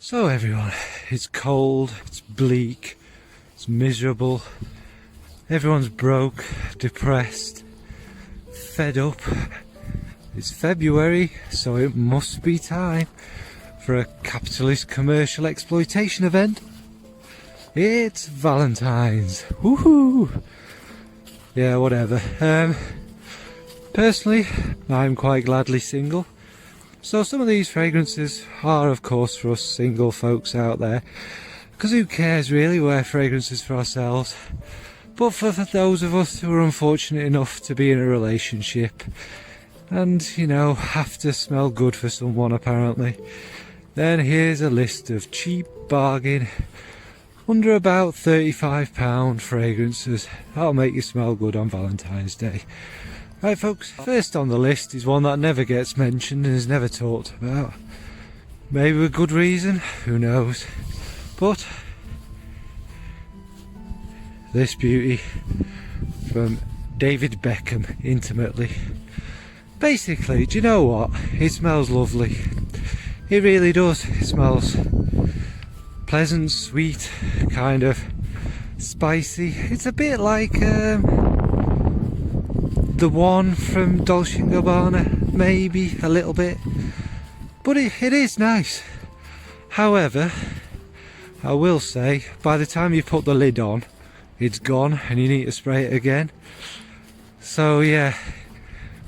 So everyone, it's cold, it's bleak, it's miserable, everyone's broke, depressed, fed up. It's February, so it must be time for a capitalist commercial exploitation event. It's Valentines. Woohoo! Yeah, whatever. Personally, I'm quite gladly single. So some of these fragrances are of course for us single folks out there, because who cares really, wear fragrances for ourselves. But for those of us who are unfortunate enough to be in a relationship and, you know, have to smell good for someone apparently, then here's a list of cheap bargain, under about £35 fragrances that'll make you smell good on Valentine's Day. Right folks, first on the list is one that never gets mentioned and is never talked about. Maybe with good reason, who knows. But this beauty from David Beckham, Intimately. Basically, do you know what? It smells lovely. It really does. It smells pleasant, sweet, kind of spicy. It's a bit like the one from Dolce & Gabbana, maybe a little bit, but it is nice. However, I will say, by the time you put the lid on, it's gone and you need to spray it again. So yeah,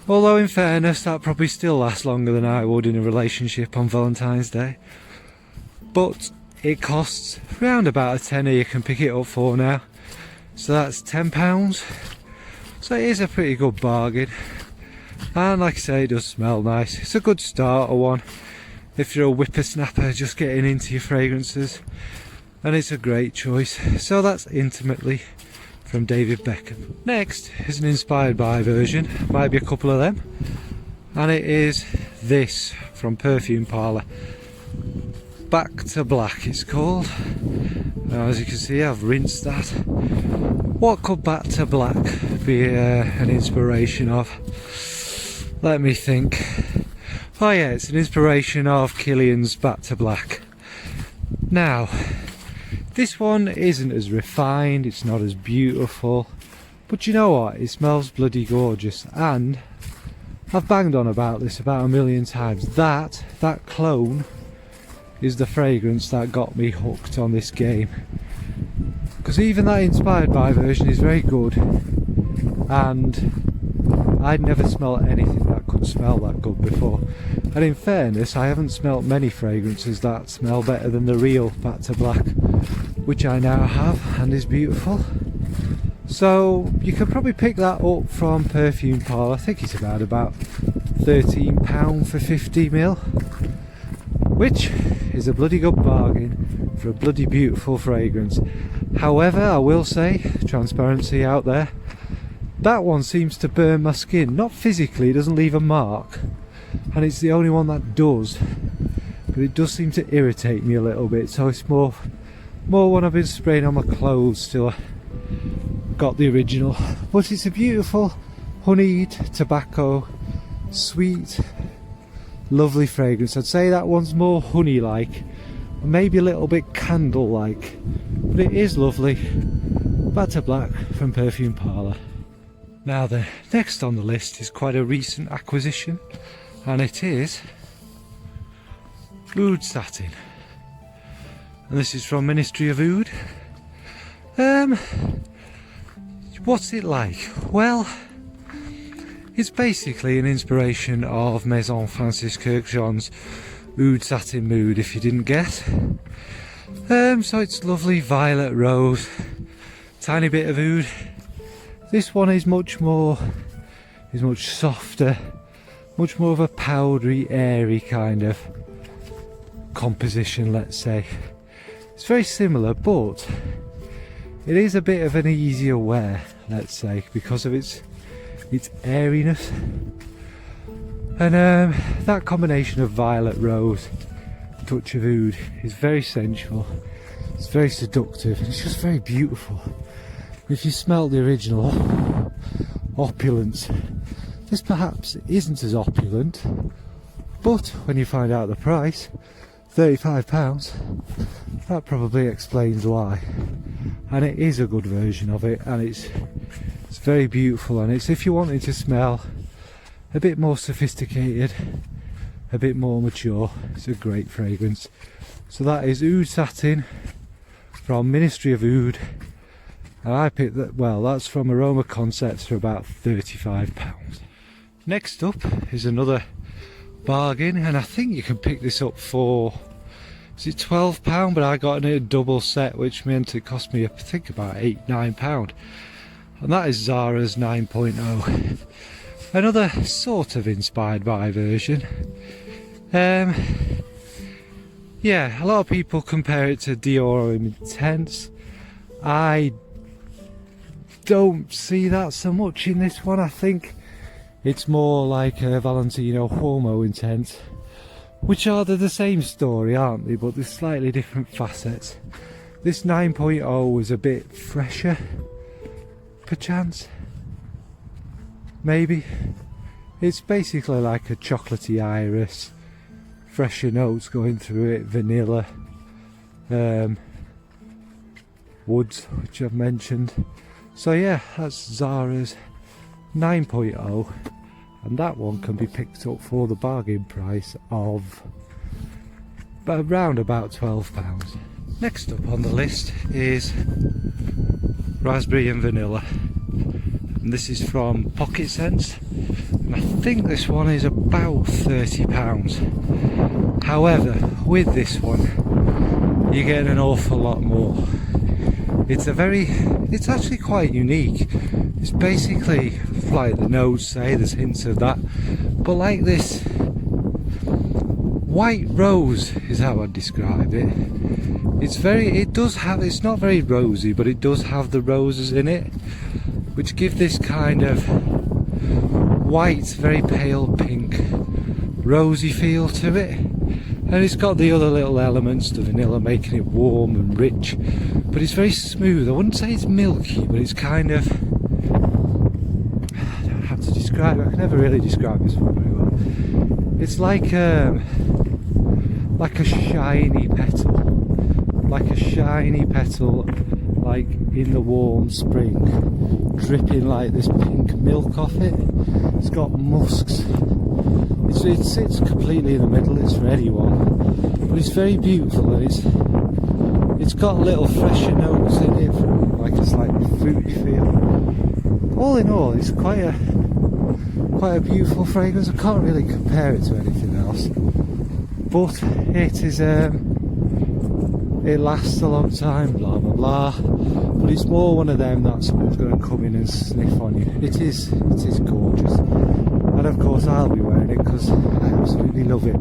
although in fairness that probably still lasts longer than I would in a relationship on Valentine's Day, but it costs around about a tenner you can pick it up for now, so that's £10. So it is a pretty good bargain, and like I say, it does smell nice. It's a good starter one if you're a whippersnapper just getting into your fragrances, and it's a great choice. So that's Intimately from David Beckham. Next is an inspired by version, might be a couple of them, and it is this from Perfume Parlour. Back to Black it's called. Now as you can see, I've rinsed that. What could Back to Black be an inspiration of? Let me think. Oh yeah, it's an inspiration of Killian's Back to Black. Now, this one isn't as refined, it's not as beautiful, but you know what, it smells bloody gorgeous, and I've banged on about this about a million times. That clone is the fragrance that got me hooked on this game, because even that inspired by version is very good, and I'd never smelled anything that could smell that good before. And in fairness, I haven't smelt many fragrances that smell better than the real Back to Black, which I now have and is beautiful. So you can probably pick that up from Perfume Parlour. I think it's about £13 for 50ml, which is a bloody good bargain for a bloody beautiful fragrance. However, I will say, transparency out there, that one seems to burn my skin. Not physically, it doesn't leave a mark, and it's the only one that does, but it does seem to irritate me a little bit. So it's more when I've been spraying on my clothes till I got the original. But it's a beautiful honeyed tobacco, sweet, lovely fragrance. I'd say that one's more honey like, maybe a little bit candle like, but it is lovely. Back to Black from Perfume Parlour. Now the next on the list is quite a recent acquisition, and it is Oud Satin, and this is from Ministry of Oud. What's it like? Well, it's basically an inspiration of Maison Francis Kurkdjian's Oud Satin Mood, if you didn't get. So it's lovely violet rose, tiny bit of oud. This one is much softer, much more of a powdery, airy kind of composition, let's say. It's very similar, but it is a bit of an easier wear, let's say, because of its airiness. And that combination of violet rose, touch of oud, is very sensual. It's very seductive. It's just very beautiful. If you smell the original, opulence. This perhaps isn't as opulent, but when you find out the price, £35. That probably explains why. And it is a good version of it, and it's very beautiful, and it's if you wanted to smell a bit more sophisticated, a bit more mature, it's a great fragrance. So that is Oud Satin from Ministry of Oud, and I picked that, well, that's from Aroma Concepts for about £35. Next up is another bargain, and I think you can pick this up for, is it £12? But I got it in a double set, which meant it cost me I think about £8-9, and that is Zara's 9.0. Another sort of inspired by version. Yeah, a lot of people compare it to Dior Intense. I don't see that so much in this one. I think it's more like a Valentino Homo Intense, which are the same story, aren't they? But there's slightly different facets. This 9.0 was a bit fresher, perchance. Maybe. It's basically like a chocolatey iris, fresher notes going through it, vanilla, woods, which I've mentioned. So yeah, that's Zara's 9.0, and that one can be picked up for the bargain price of around about £12. Next up on the list is Raspberry and Vanilla, and this is from Pocket Sense, and I think this one is about £30. However, with this one you get an awful lot more. It's actually quite unique. It's basically like the notes say, there's hints of that, but like this white rose is how I'd describe it. It's not very rosy, but it does have the roses in it, which give this kind of white, very pale pink, rosy feel to it. And it's got the other little elements, the vanilla making it warm and rich, but it's very smooth. I wouldn't say it's milky, but it's kind of, I don't know how to describe it. I can never really describe this one very well. It's like a shiny petal, like in the warm spring, dripping like this pink milk off it. It's got musks. It sits completely in the middle. It's for anyone, but it's very beautiful, and it's got little fresher notes in it, from like a slightly fruity feel. All in all, it's quite a beautiful fragrance. I can't really compare it to anything else, but it is it lasts a long time, blah blah blah, but it's more one of them that someone's going to come in and sniff on you. It is gorgeous, and of course I'll be wearing it because I absolutely love it.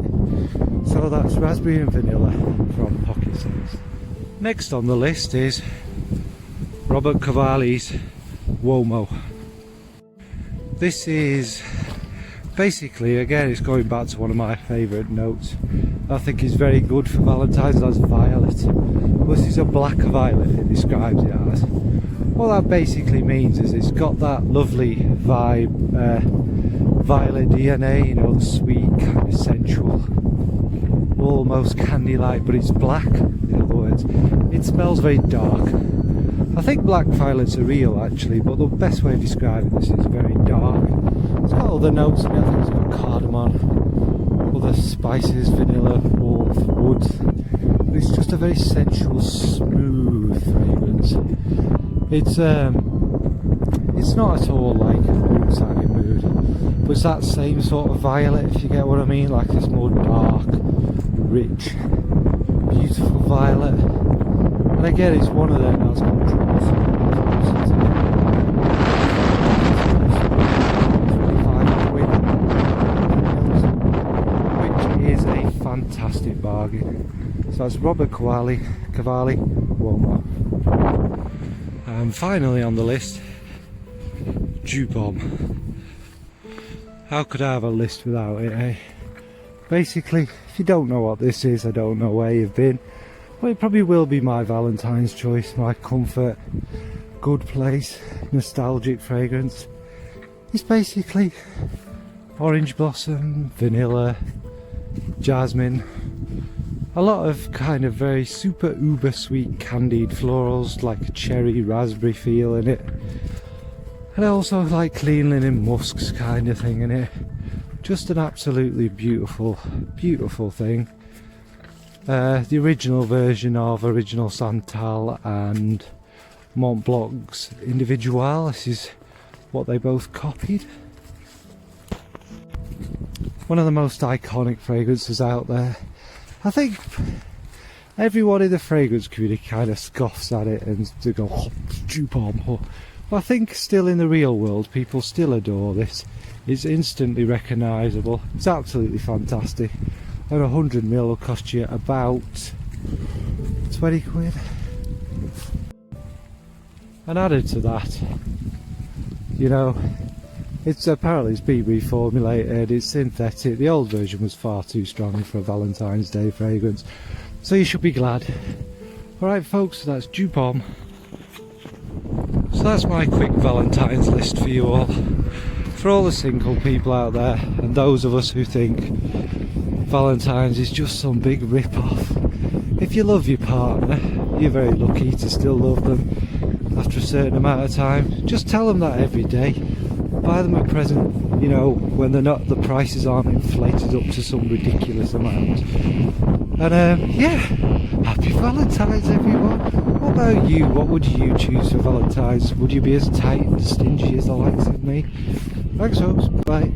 So that's Raspberry and Vanilla from Pocket Sense. Next on the list is Robert Cavalli's Uomo. This is basically, again, it's going back to one of my favourite notes. I think it's very good for Valentine's. That's violet. This is a black violet, it describes it as. What that basically means is it's got that lovely vibe, violet DNA, you know, the sweet, kind of sensual, almost candy-like, but it's black, in other words. It smells very dark. I think black violets are real actually, but the best way of describing this is very dark. It's got all the notes in it. I think it's got cardamom, other spices, vanilla, warmth, wood. But it's just a very sensual, smooth fragrance. It's not at all like Oud Satin Mood, but it's that same sort of violet, if you get what I mean, like this more dark, rich, beautiful violet. And again, it's one of them that's going to draw some £25, which is a fantastic bargain. So that's Robert Cavalli Uomo. And finally on the list, Dew Bomb. How could I have a list without it, eh? Basically, if you don't know what this is, I don't know where you've been. Well, it probably will be my Valentine's choice, my comfort, good place, nostalgic fragrance. It's basically orange blossom, vanilla, jasmine, a lot of kind of very super uber sweet candied florals, like a cherry raspberry feel in it, and also like clean linen musks kind of thing in it. Just an absolutely beautiful, beautiful thing. The original version of Original Santal and Mont Blanc's Individual, this is what they both copied. One of the most iconic fragrances out there. I think everyone in the fragrance community kind of scoffs at it and they go, oh, stupid. But I think still in the real world people still adore this. It's instantly recognisable. It's absolutely fantastic. And 100ml will cost you about 20 quid. And added to that, you know, it's apparently it's been reformulated, it's synthetic. The old version was far too strong for a Valentine's Day fragrance, so you should be glad. Alright folks, so that's Dupont. So that's my quick Valentine's list for you all. For all the single people out there, and those of us who think Valentine's is just some big rip-off. If you love your partner, you're very lucky to still love them after a certain amount of time. Just tell them that every day. Buy them a present, you know, when they're not, the prices aren't inflated up to some ridiculous amount. And yeah, happy Valentine's everyone. What about you? What would you choose for Valentine's? Would you be as tight and stingy as the likes of me? Thanks folks, bye.